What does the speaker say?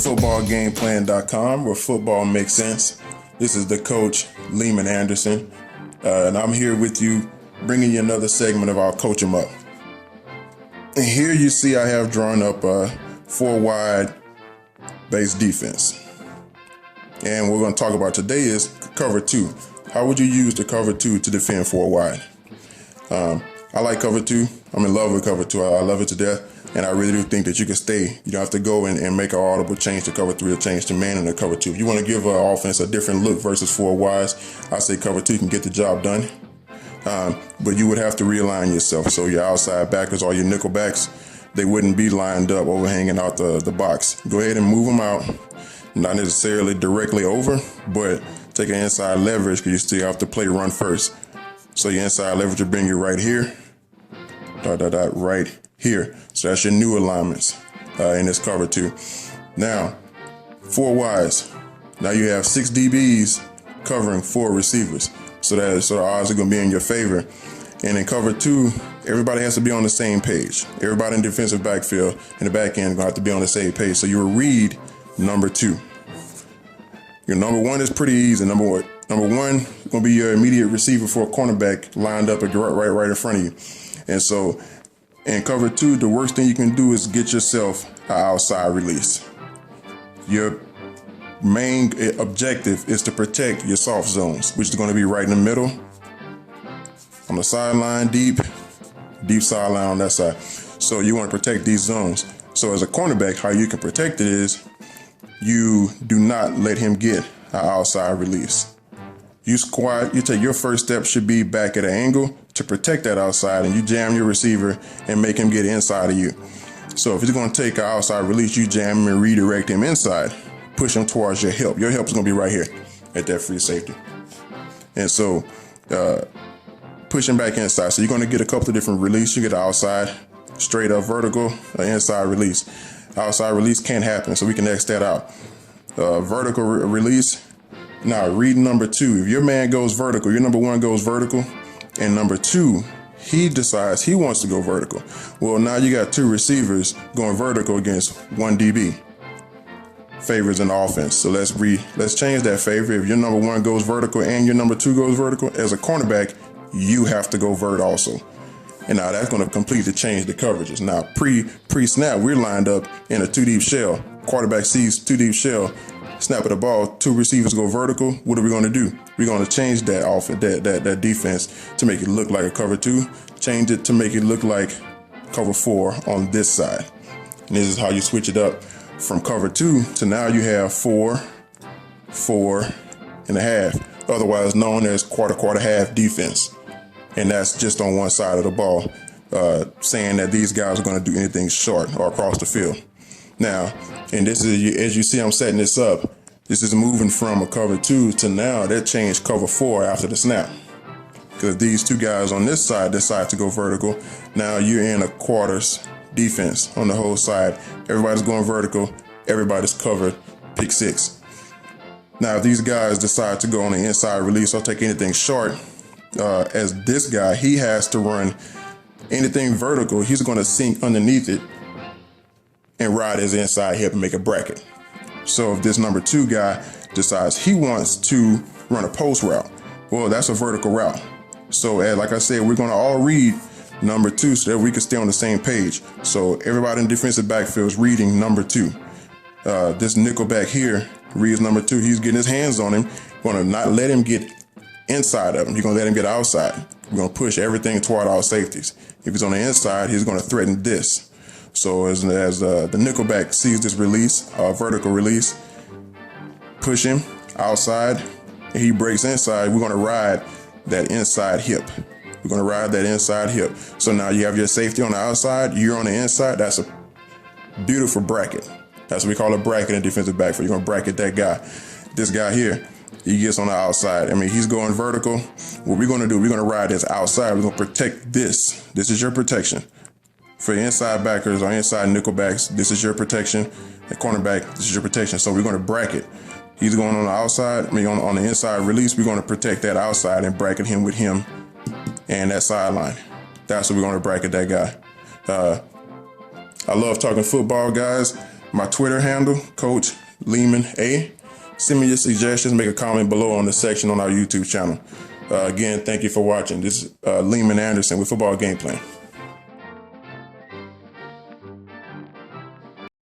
footballgameplan.com, where football makes sense. This is the coach, Lehman Anderson, and I'm here with you, bringing you another segment of our Coach 'em Up. And here you see I have drawn up a 4-wide base defense. And what we're going to talk about today is cover 2. How would you use the cover 2 to defend 4 wide? I like cover 2. I'm in love with cover 2. I love it to death. And I really do think that you can stay. You don't have to go and make an audible change to cover 3 or change to man in the cover 2. If you want to give an offense a different look versus 4 wides, I say cover 2 can get the job done. But you would have to realign yourself. So your outside backers or your nickel backs, they wouldn't be lined up overhanging out the box. Go ahead and move them out. Not necessarily directly over, but take an inside leverage because you still have to play run first. So your inside leverage will bring you right here, right here. So that's your new alignments in this cover 2. Now, 4 wides. Now you have 6 DBs covering 4 receivers. So the odds are going to be in your favor. And in cover 2, everybody has to be on the same page. Everybody in defensive backfield in the back end is going to have to be on the same page. So you will read number 2. Your number 1 is pretty easy. Number 1 is going to be your immediate receiver for a cornerback lined up right in front of you. And so in cover 2, the worst thing you can do is get yourself an outside release. Your main objective is to protect your soft zones, which is going to be right in the middle, on the sideline, deep sideline on that side. So you want to protect these zones. So as a cornerback, how you can protect it is you do not let him get an outside release. You squat, you take your first step should be back at an angle to protect that outside, and you jam your receiver and make him get inside of you. So if he's going to take an outside release, you jam him and redirect him inside. Push him towards your help. Your help is going to be right here at that free safety. And so push him back inside. So you're going to get a couple of different releases. You get an outside, straight up vertical, an inside release. Outside release can't happen, so we can X that out. Vertical release. Now, read number 2. If your man goes vertical, your number 1 goes vertical, and number 2, he decides he wants to go vertical. Well, now you got 2 receivers going vertical against 1 DB. Favors in the offense. So let's change that favor. If your number 1 goes vertical and your number 2 goes vertical, as a cornerback, you have to go vert also. And now that's going to completely change the coverages. Now, pre-snap, we're lined up in a 2-deep shell. Quarterback sees 2-deep shell. Snap of the ball, 2 receivers go vertical. What are we going to do? We're going to change that that defense to make it look like a cover 2. Change it to make it look like cover 4 on this side. And this is how you switch it up from cover 2 to now you have 4 and a half, otherwise known as quarter half defense. And that's just on one side of the ball, saying that these guys are going to do anything short or across the field. Now, and this is, as you see, I'm setting this up. This is moving from a cover 2 to now that changed cover 4 after the snap. Because these 2 guys on this side decide to go vertical. Now you're in a quarters defense on the whole side. Everybody's going vertical. Everybody's covered. Pick 6. Now, if these guys decide to go on the inside release or take anything short, as this guy, he has to run anything vertical. He's going to sink underneath it and ride his inside hip and make a bracket. So if this number 2 guy decides he wants to run a post route, well, that's a vertical route. So like I said, we're going to all read number 2 so that we can stay on the same page. So everybody in defensive backfield is reading number 2. This nickel back here reads number 2. He's getting his hands on him. Going to not let him get inside of him. You're going to let him get outside. We're going to push everything toward our safeties. If he's on the inside, he's going to threaten this. So as the nickelback sees this release, vertical release, push him outside, and he breaks inside, we're going to ride that inside hip. We're going to ride that inside hip. So now you have your safety on the outside, you're on the inside. That's a beautiful bracket. That's what we call a bracket in defensive backfield. You're going to bracket that guy. This guy here, he gets on the outside. I mean, he's going vertical. What we're going to do, we're going to ride this outside. We're going to protect this. This is your protection. For inside backers or inside nickel backs, this is your protection. At cornerback, this is your protection. So we're going to bracket. He's going on the outside, on the inside release. We're going to protect that outside and bracket him with him and that sideline. That's what we're going to bracket that guy. I love talking football, guys. my Twitter handle, Coach Lehman A. Send me your suggestions. Make a comment below on the section on our YouTube channel. Again, thank you for watching. This is Lehman Anderson with Football Game Plan.